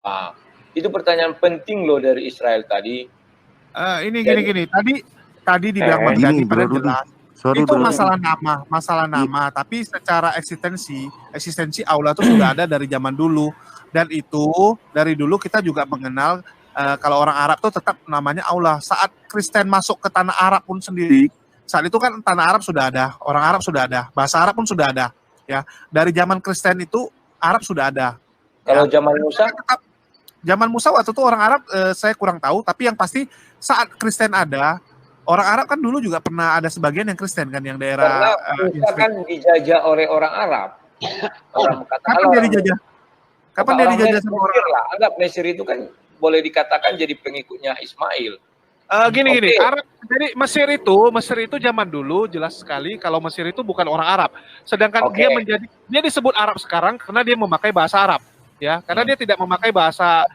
Ah, itu pertanyaan penting loh dari Israel tadi. Ini gini. Tadi dibilang Bang Dani pada jelas. Itu masalah nama, tapi secara eksistensi Allah itu sudah ada dari zaman dulu. Dan itu dari dulu kita juga mengenal kalau orang Arab tuh tetap namanya Allah. Saat Kristen masuk ke tanah Arab pun sendiri, saat itu kan tanah Arab sudah ada, orang Arab sudah ada, bahasa Arab pun sudah ada. Ya, dari zaman Kristen itu Arab sudah ada. Kalau zaman Musa? Zaman Musa waktu itu orang Arab saya kurang tahu, tapi yang pasti saat Kristen ada, orang Arab kan dulu juga pernah ada sebagian yang Kristen kan, yang daerah Musa kan dijajah oleh orang Arab. Kapan dia dijajah? Kapan dia dijajah sama orang Arab? Anggap Mesir itu kan boleh dikatakan jadi pengikutnya Ismail. Gini, Arab, jadi Mesir itu zaman dulu jelas sekali kalau Mesir itu bukan orang Arab. Sedangkan dia disebut Arab sekarang karena dia memakai bahasa Arab. Ya, karena dia tidak memakai bahasa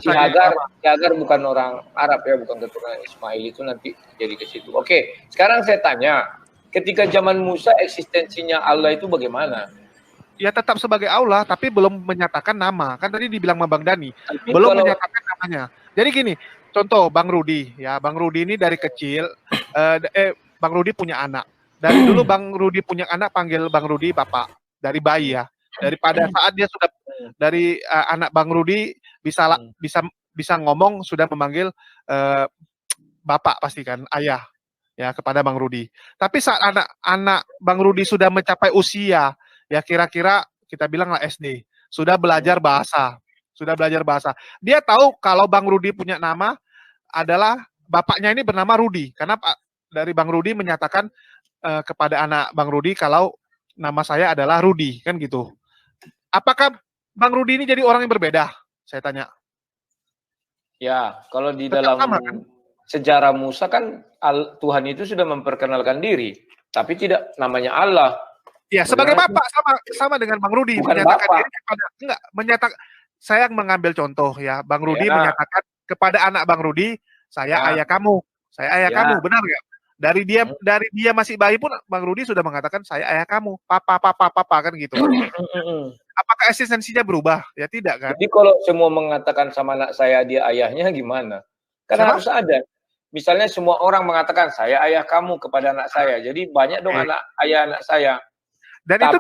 Hagar bukan orang Arab ya, bukan keturunan Ismail, itu nanti jadi ke situ. Oke, sekarang saya tanya, ketika zaman Musa eksistensinya Allah itu bagaimana? Ya tetap sebagai Allah, tapi belum menyatakan nama. Kan tadi dibilang sama Bang Dani, belum menyatakan namanya. Jadi gini, contoh Bang Rudi, ya Bang Rudi ini dari kecil, Bang Rudi punya anak. Dari dulu Bang Rudi punya anak panggil Bang Rudi Bapak, dari bayi ya. Daripada saat dia sudah dari anak Bang Rudi bisa ngomong sudah memanggil Bapak pasti kan, ayah ya kepada Bang Rudi. Tapi saat anak Bang Rudi sudah mencapai usia ya kira-kira kita bilang lah SD, sudah belajar bahasa. Dia tahu kalau Bang Rudi punya nama adalah bapaknya ini bernama Rudi, karena dari Bang Rudi menyatakan kepada anak Bang Rudi kalau nama saya adalah Rudi, kan gitu. Apakah Bang Rudi ini jadi orang yang berbeda? Saya tanya. Ya, kalau di dalam sejarah Musa kan Tuhan itu sudah memperkenalkan diri, tapi tidak namanya Allah. Ya, sebagai bapak sama dengan Bang Rudi menyatakan diri kepada saya mengambil contoh ya, Bang Rudi menyatakan kepada anak Bang Rudi, saya ayah kamu, kamu, benar nggak? Dari dia masih bayi pun Bang Rudi sudah mengatakan saya ayah kamu, papa kan gitu. Apakah eksistensinya berubah? Ya tidak kan. Jadi kalau semua mengatakan sama anak saya dia ayahnya gimana? Karena harus ada. Misalnya semua orang mengatakan saya ayah kamu kepada anak saya. Jadi banyak dong ayah anak saya. Dan itu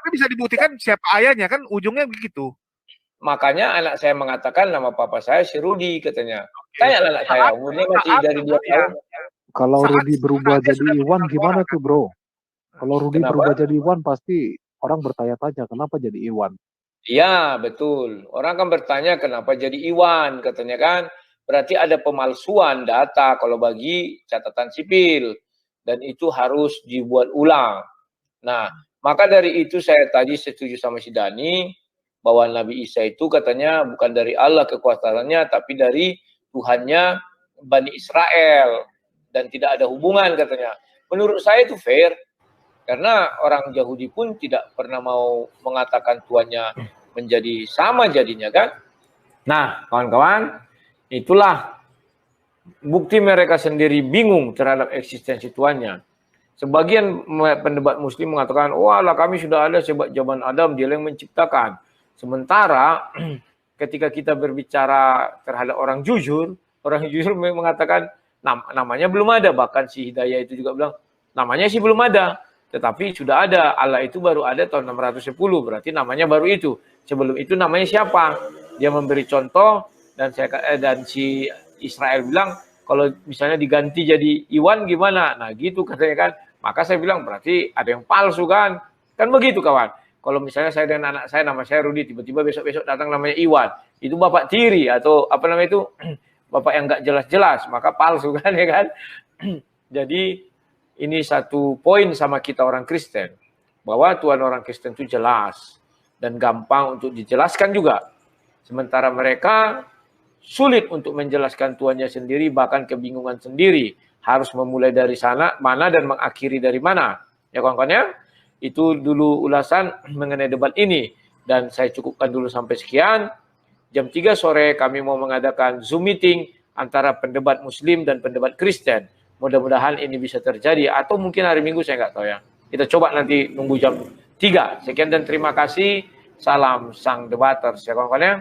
bisa dibuktikan siapa ayahnya kan, ujungnya begitu. Makanya anak saya mengatakan nama papa saya si Rudi katanya. Tanya anak saya, umurnya masih dari 2 tahun. Kalau Rudi berubah jadi Iwan gimana tuh bro? Kalau Rudi berubah jadi Iwan pasti orang bertanya-tanya kenapa jadi Iwan. Iya betul, orang kan bertanya kenapa jadi Iwan katanya kan. Berarti ada pemalsuan data kalau bagi catatan sipil. Dan itu harus dibuat ulang. Nah, maka dari itu saya tadi setuju sama si Dani bahwa Nabi Isa itu katanya bukan dari Allah kekuasaannya, tapi dari Tuhannya Bani Israel. Dan tidak ada hubungan katanya. Menurut saya itu fair. Karena orang Yahudi pun tidak pernah mau mengatakan Tuhannya menjadi sama jadinya kan. Nah, kawan-kawan, itulah bukti mereka sendiri bingung terhadap eksistensi Tuhannya. Sebagian pendebat muslim mengatakan, wah lah kami sudah ada sejak zaman Adam, dia yang menciptakan. Sementara ketika kita berbicara terhadap orang jujur mengatakan namanya belum ada. Bahkan si Hidayah itu juga bilang, namanya sih belum ada. Tetapi sudah ada, Allah itu baru ada tahun 610, berarti namanya baru itu. Sebelum itu namanya siapa? Dia memberi contoh, dan si Israel bilang, kalau misalnya diganti jadi Iwan gimana? Nah gitu katanya kan. Maka saya bilang berarti ada yang palsu kan. Kan begitu kawan. Kalau misalnya saya dan anak saya, nama saya Rudi, tiba-tiba besok-besok datang namanya Iwan. Itu bapak tiri atau apa namanya itu, bapak yang nggak jelas-jelas, maka palsu kan ya kan. Jadi ini satu poin sama kita orang Kristen. Bahwa Tuhan orang Kristen itu jelas. Dan gampang untuk dijelaskan juga. Sementara mereka sulit untuk menjelaskan Tuhannya sendiri, bahkan kebingungan sendiri. Harus memulai dari sana, mana dan mengakhiri dari mana. Ya kawan-kawan ya. Itu dulu ulasan mengenai debat ini. Dan saya cukupkan dulu sampai sekian. Jam 3 sore kami mau mengadakan Zoom meeting antara pendebat Muslim dan pendebat Kristen. Mudah-mudahan ini bisa terjadi. Atau mungkin hari Minggu, saya nggak tahu ya. Kita coba nanti nunggu jam 3. Sekian dan terima kasih. Salam sang debaters ya kawan-kawan ya.